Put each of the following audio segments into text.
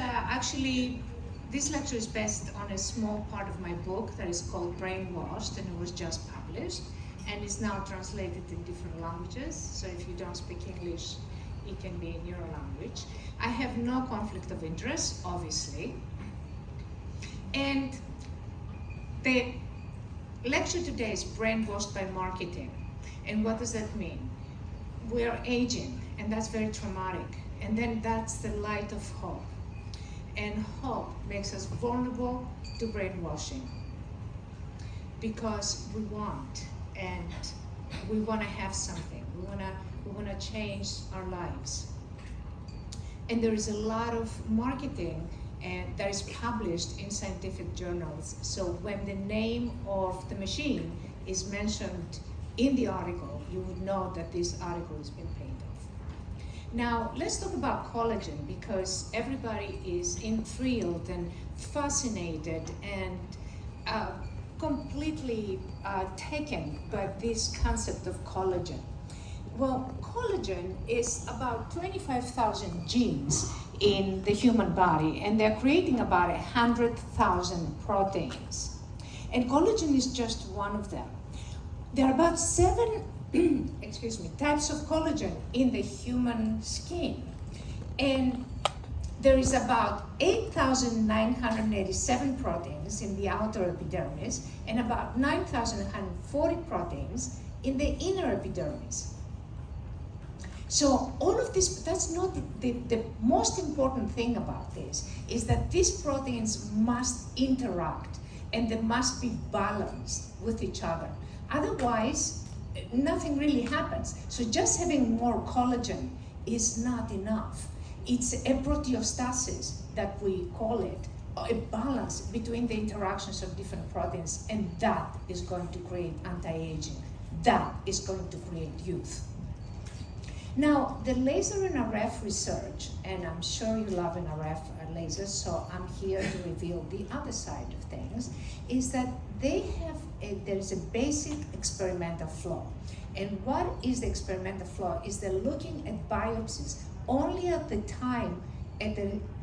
actually, this lecture is based on a small part of my book that is called Brainwashed, and it was just published, and is now translated in different languages. So if you don't speak English, it can be in your language. I have no conflict of interest, obviously. And the lecture today is brainwashed by marketing. And what does that mean? We're aging, and that's very traumatic. And then that's the light of hope. And hope makes us vulnerable to brainwashing because we want, and we want to have something. We want to change our lives. And there is a lot of marketing that is published in scientific journals. So when the name of the machine is mentioned in the article, you would know that this article has been paid off. Now, let's talk about collagen, because everybody is thrilled and fascinated and completely taken by this concept of collagen. Well, collagen is about 25,000 genes in the human body, and they're creating about 100,000 proteins. And collagen is just one of them. There are about 7 types of collagen in the human skin. And there is about 8,987 proteins in the outer epidermis and about 9,140 proteins in the inner epidermis. So all of this, that's not the most important thing about this, is that these proteins must interact and they must be balanced with each other. Otherwise, nothing really happens. So just having more collagen is not enough. It's a proteostasis that we call it, a balance between the interactions of different proteins, and that is going to create anti-aging. That is going to create youth. Now, the laser and RF research, and I'm sure you love an RF lasers, so I'm here to reveal the other side of things, is that there's a basic experimental flaw. And what is the experimental flaw? Is they're looking at biopsies only at the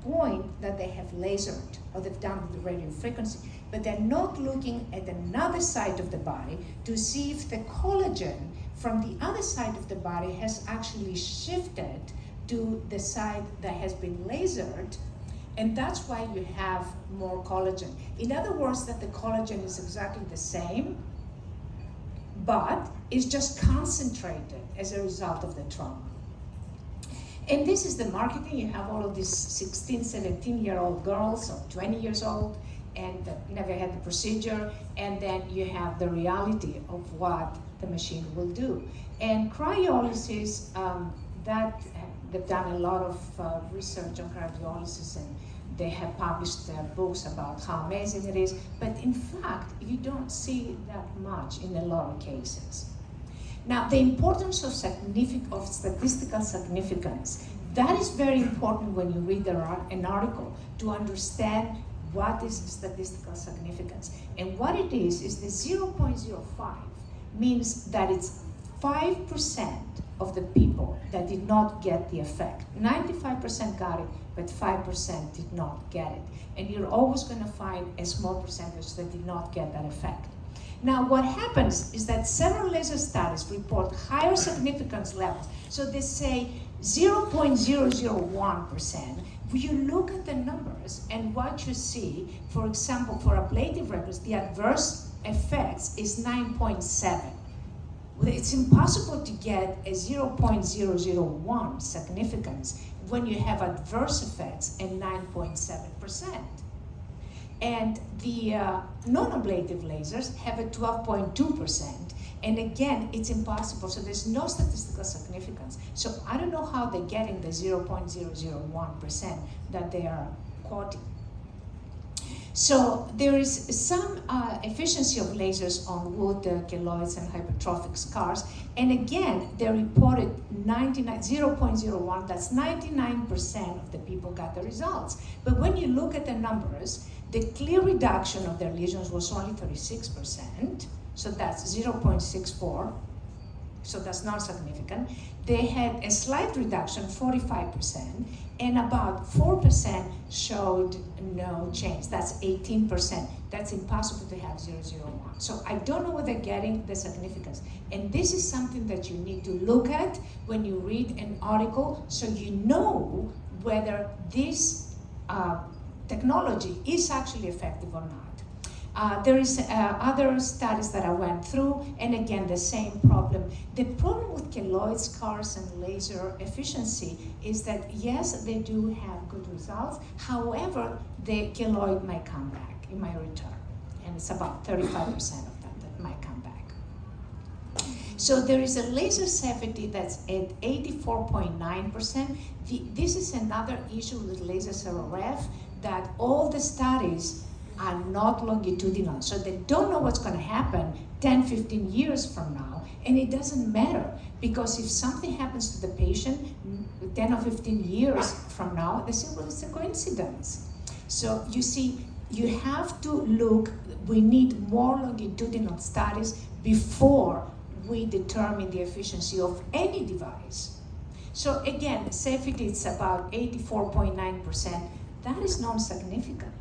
point that they have lasered or they've done the radio frequency, but they're not looking at another side of the body to see if the collagen from the other side of the body has actually shifted to the side that has been lasered, and that's why you have more collagen. In other words, that the collagen is exactly the same, but it's just concentrated as a result of the trauma. And this is the marketing. You have all of these 16, 17-year-old girls or 20 years old and that never had the procedure, and then you have the reality of what the machine will do. And cryolysis, they've done a lot of research on cryolysis, and they have published books about how amazing it is, but in fact, you don't see that much in a lot of cases. Now, the importance of statistical significance, that is very important when you read an article to understand what is statistical significance. And what it is the 0.05 means that it's 5% of the people that did not get the effect. 95% got it, but 5% did not get it. And you're always going to find a small percentage that did not get that effect. Now, what happens is that several laser studies report higher significance levels. So they say 0.001%. You look at the numbers, and what you see, for example, for ablative records, the adverse effects is 9.7. It's impossible to get a 0.001 significance when you have adverse effects and 9.7%. And the non-ablative lasers have a 12.2%. And again, it's impossible, so there's no statistical significance. So I don't know how they're getting the 0.001% that they are quoting. So there is some efficiency of lasers on wood, keloids, and hypertrophic scars. And again, they reported 0.01, that's 99% of the people got the results. But when you look at the numbers, the clear reduction of their lesions was only 36%. So that's 0.64. so that's not significant. They had a slight reduction, 45%, and about 4% showed no change. That's 18%. That's impossible to have 001. So I don't know what they're getting the significance. And this is something that you need to look at when you read an article, so you know whether this technology is actually effective or not. There is other studies that I went through, and again, the same problem. The problem with keloid scars and laser efficiency is that, yes, they do have good results. However, the keloid might come back, it might return. And it's about 35% of them that might come back. So there is a laser safety that's at 84.9%. This is another issue with laser RF, that all the studies are not longitudinal. So they don't know what's going to happen 10, 15 years from now. And it doesn't matter, because if something happens to the patient 10 or 15 years from now, they say, well, it's a coincidence. So you see, you have to look, we need more longitudinal studies before we determine the efficiency of any device. So again, safety is about 84.9%. That is non-significant.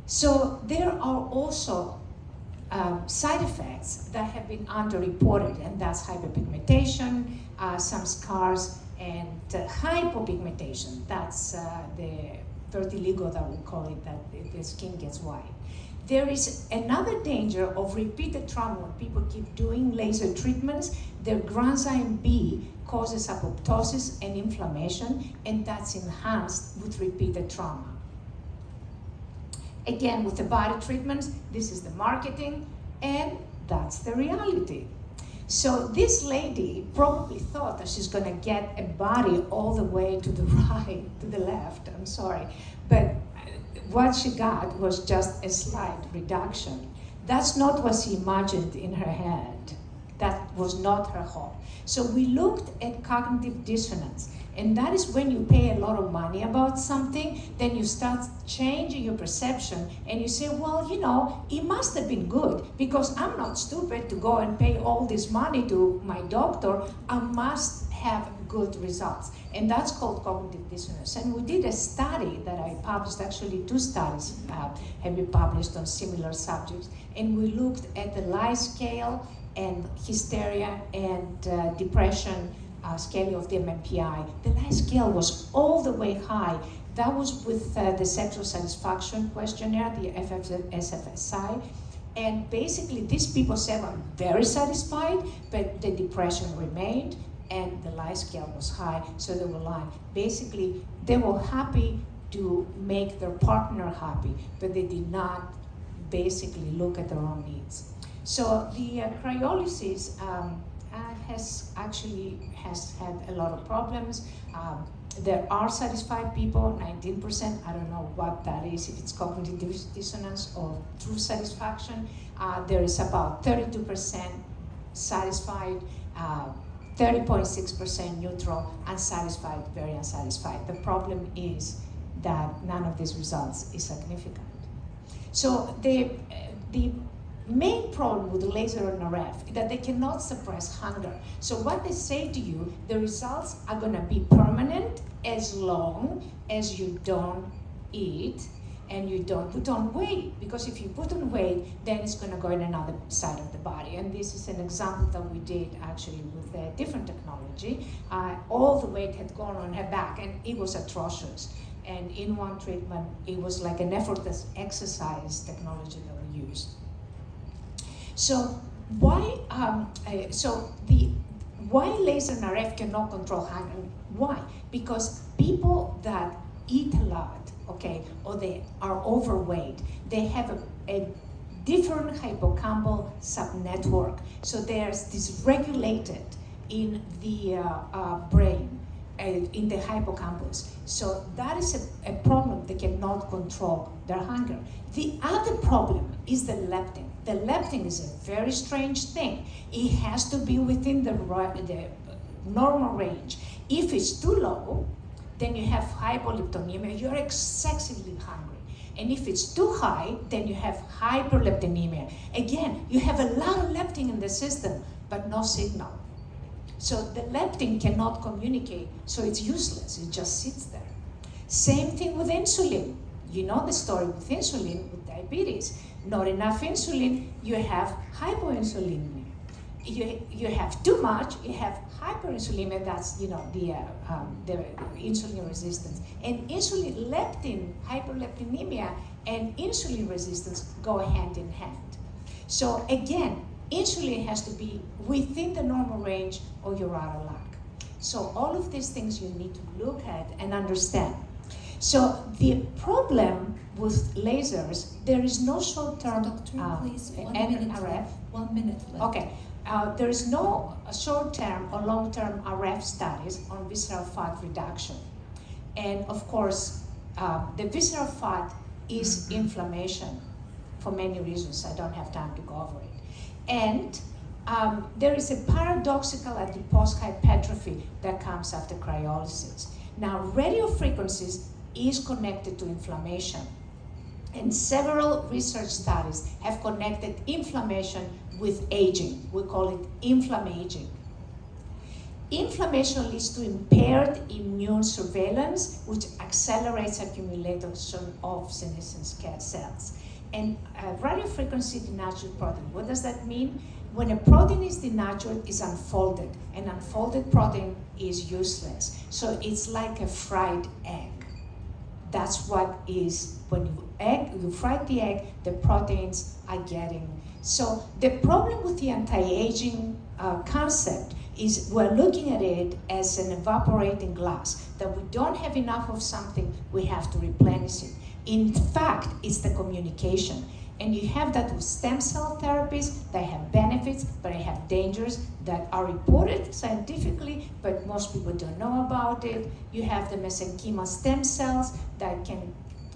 So there are also side effects that have been underreported, and that's hyperpigmentation, some scars, and hypopigmentation. That's the vertigo that we call it, that the skin gets white. There is another danger of repeated trauma. When people keep doing laser treatments, their granzyme B causes apoptosis and inflammation, and that's enhanced with repeated trauma. Again, with the body treatments, this is the marketing, and that's the reality. So this lady probably thought that she's gonna get a body all the way to the right, to the left, I'm sorry, but what she got was just a slight reduction. That's not what she imagined in her head. That was not her hope. So we looked at cognitive dissonance, and that is when you pay a lot of money about something, then you start changing your perception, and you say, well, you know, it must have been good, because I'm not stupid to go and pay all this money to my doctor. I must have good results. And that's called cognitive dissonance. And we did a study that I published, actually 2 studies have been published on similar subjects, and we looked at the lie scale and hysteria and depression scale of the MMPI. The lie scale was all the way high. That was with the sexual satisfaction questionnaire, the SFSI. And basically, these people said, I'm very satisfied, but the depression remained, and the lie scale was high, so they were lying. Basically, they were happy to make their partner happy, but they did not basically look at their own needs. So the cryolysis has had a lot of problems. There are satisfied people, 19%. I don't know what that is, if it's cognitive dissonance or true satisfaction. There is about 32% satisfied, 30.6% neutral, unsatisfied, very unsatisfied. The problem is that none of these results is significant. So the main problem with laser and RF is that they cannot suppress hunger. So what they say to you, the results are going to be permanent as long as you don't eat and you don't put on weight. Because if you put on weight, then it's going to go in another side of the body. And this is an example that we did actually with a different technology. All the weight had gone on her back, and it was atrocious. And in one treatment, it was like an effortless exercise technology that we used. So why laser and RF cannot control hunger? Why? Because people that eat a lot, okay, or they are overweight, they have a different hippocampal subnetwork. So there's dysregulated in the brain, in the hippocampus. So that is a problem. They cannot control their hunger. The other problem is the leptin. The leptin is a very strange thing. It has to be within the normal range. If it's too low, then you have hypoleptonemia, you're excessively hungry. And if it's too high, then you have hyperleptinemia. Again, you have a lot of leptin in the system, but no signal. So the leptin cannot communicate, so it's useless, it just sits there. Same thing with insulin. You know the story with insulin, with diabetes. Not enough insulin, you have hypoinsulinemia. You have too much, you have hyperinsulinemia, that's the insulin resistance. And insulin, leptin, hyperleptinemia, and insulin resistance go hand in hand. So again, insulin has to be within the normal range or you're out of luck. So all of these things you need to look at and understand. So the problem with lasers, there is no short-term Please, 1 minute RF. left. 1 minute left. Okay, there is no short-term or long-term RF studies on visceral fat reduction. And of course, the visceral fat is inflammation for many reasons. I don't have time to go over it. And there is a paradoxical adipose hypertrophy that comes after cryolysis. Now, radio frequencies is connected to inflammation. And several research studies have connected inflammation with aging. We call it inflammaging. Inflammation leads to impaired immune surveillance, which accelerates accumulation of senescent cells. And radiofrequency denatured protein, what does that mean? When a protein is denatured, it's unfolded. An unfolded protein is useless. So it's like a fried egg. That's what is, when you fry the egg, the proteins are getting. So the problem with the anti-aging concept is we're looking at it as an evaporating glass, that we don't have enough of something, we have to replenish it. In fact, it's the communication. And you have that with stem cell therapies. They have benefits, but they have dangers that are reported scientifically, but most people don't know about it. You have the mesenchymal stem cells that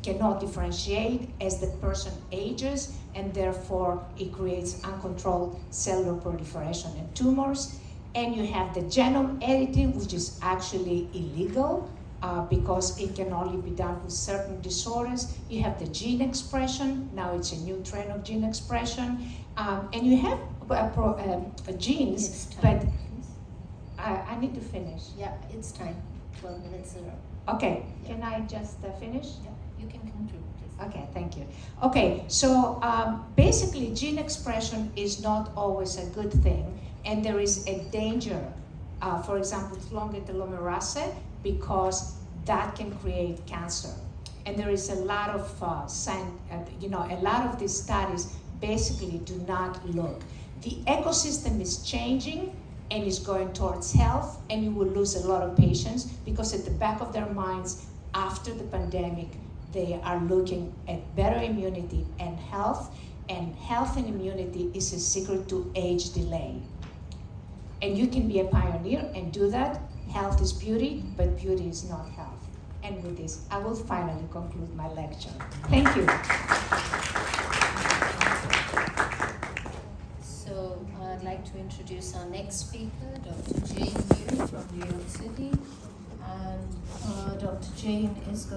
cannot differentiate as the person ages, and therefore it creates uncontrolled cellular proliferation and tumors. And you have the genome editing, which is actually illegal, because it can only be done with certain disorders. You have the gene expression. Now it's a new trend of gene expression. And you have genes, but I need to finish. Yeah, it's time. 12 minutes are up. Okay, Yeah. Can I just finish? Yeah, you can conclude, please. Okay, thank you. Okay, so basically gene expression is not always a good thing, and there is a danger, for example, with longa telomerase, because that can create cancer. And there is a lot of a lot of these studies basically do not look. The ecosystem is changing and is going towards health, and you will lose a lot of patients because at the back of their minds, after the pandemic, they are looking at better immunity and health and immunity is a secret to age delay. And you can be a pioneer and do that. Health is beauty, but beauty is not health. And with this, I will finally conclude my lecture. Thank you. So I'd like to introduce our next speaker, Dr. Jane Yu from New York City. And Dr. Jane is going